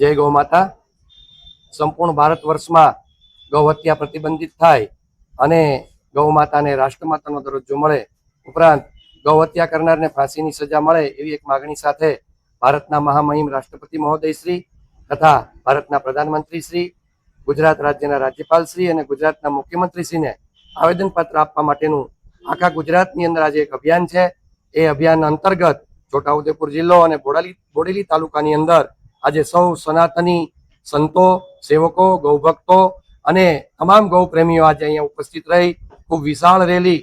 जय गौ माता। संपूर्ण भारत वर्ष में गौ हत्या प्रतिबंधित थाय अने गौ माता ने राष्ट्रमातानो दरज्जो मळे, उपरांत गौ हत्या करनारने फांसीनी सजा मळे एवी एक मागणी साथे भारतना महामहिम राष्ट्रपति महोदय श्री तथा भारतना प्रधानमंत्री श्री, गुजरात राज्यना राज्यपाल श्री अने गुजरातना मुख्यमंत्री श्री ने आवेदनपत्र आपवा माटेनुं आखा गुजरातनी अंदर आज एक अभियान छे। ए अभियान अंतर्गत छोटाउदेपुर जिल्लो अने बोडेली तालुकानी अंदर आज सौ सनातनी संतो, सेवको, गौभक्तो अने तमाम गौ प्रेमीओ आज अहींया उपस्थित रही खूब विशाल रेली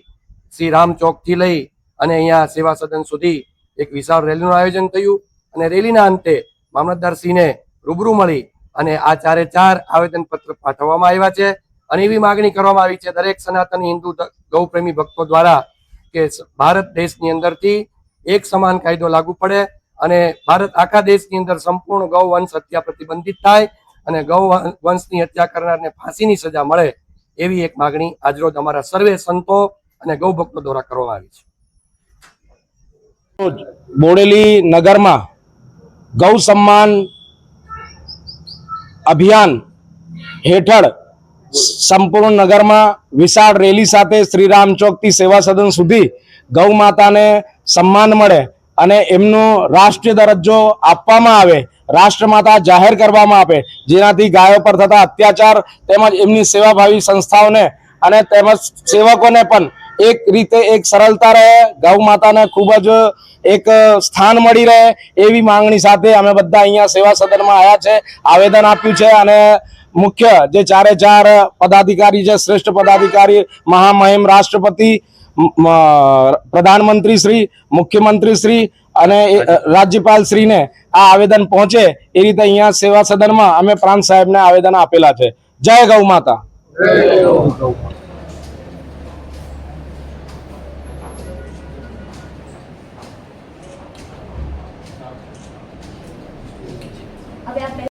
श्री राम चौक थी लई अने अहींया सेवा सदन सुधी एक विशाल रेलीनुं आयोजन थयुं अने रेलीना अंते मामलतदारश्रीने रूबरू मळी अने आ चारे चार आवेदनपत्र पाठववामां आव्या छे अने एवी मागणी करवामां आवी छे दरेक सनातनी हिंदू गौ प्रेमी भक्तो द्वारा के भारत देशनी अंदरथी एक समान कायदो लागू पड़े अने भारत आखा देशनी अंदर संपूर्ण गौ वंश हत्या प्रतिबंधित थाय अने गौ वंशनी हत्या करनारने फांसीनी सजा मळे एवी एक मागणी आजरोज अमारा सर्वे संतो अने गौ भक्तो द्वारा करवामां आवी छे। बोडेली नगर में गौ सम्मान अभियान हेठळ संपूर्ण नगर में विशाल रेली साथे श्रीराम चौक थी सेवा सदन सुधी गौ माता ने सम्मान मळे अने एमनो राष्ट्रीय दरज्जो आपवामां आवे, राष्ट्रमाता जाहेर करवामां आवे, जेनाथी गायो पर थता अत्याचार तेमज एमनी सेवाभावी संस्थाओने अने तेमज सेवकोने पण एक रीते एक सरलता रहे, गौ माता ने खूब ज एक स्थान मळी रहे एवी मांगणी साथे अमे बधा अहींया सेवा सदन में आया छे, आवेदन आप्युं छे अने मुख्य जे चारे चार पदाधिकारी छे, श्रेष्ठ पदाधिकारी महामहिम राष्ट्रपति, प्रधानमंत्री श्री, मुख्यमंत्री श्री अने राज्यपाल श्री ने आ आवेदन पहोंचे ए रीते अहींया सेवा सदन में अमे प्रांत साहेब ने आवेदन आपेला छे। जय गौ माता।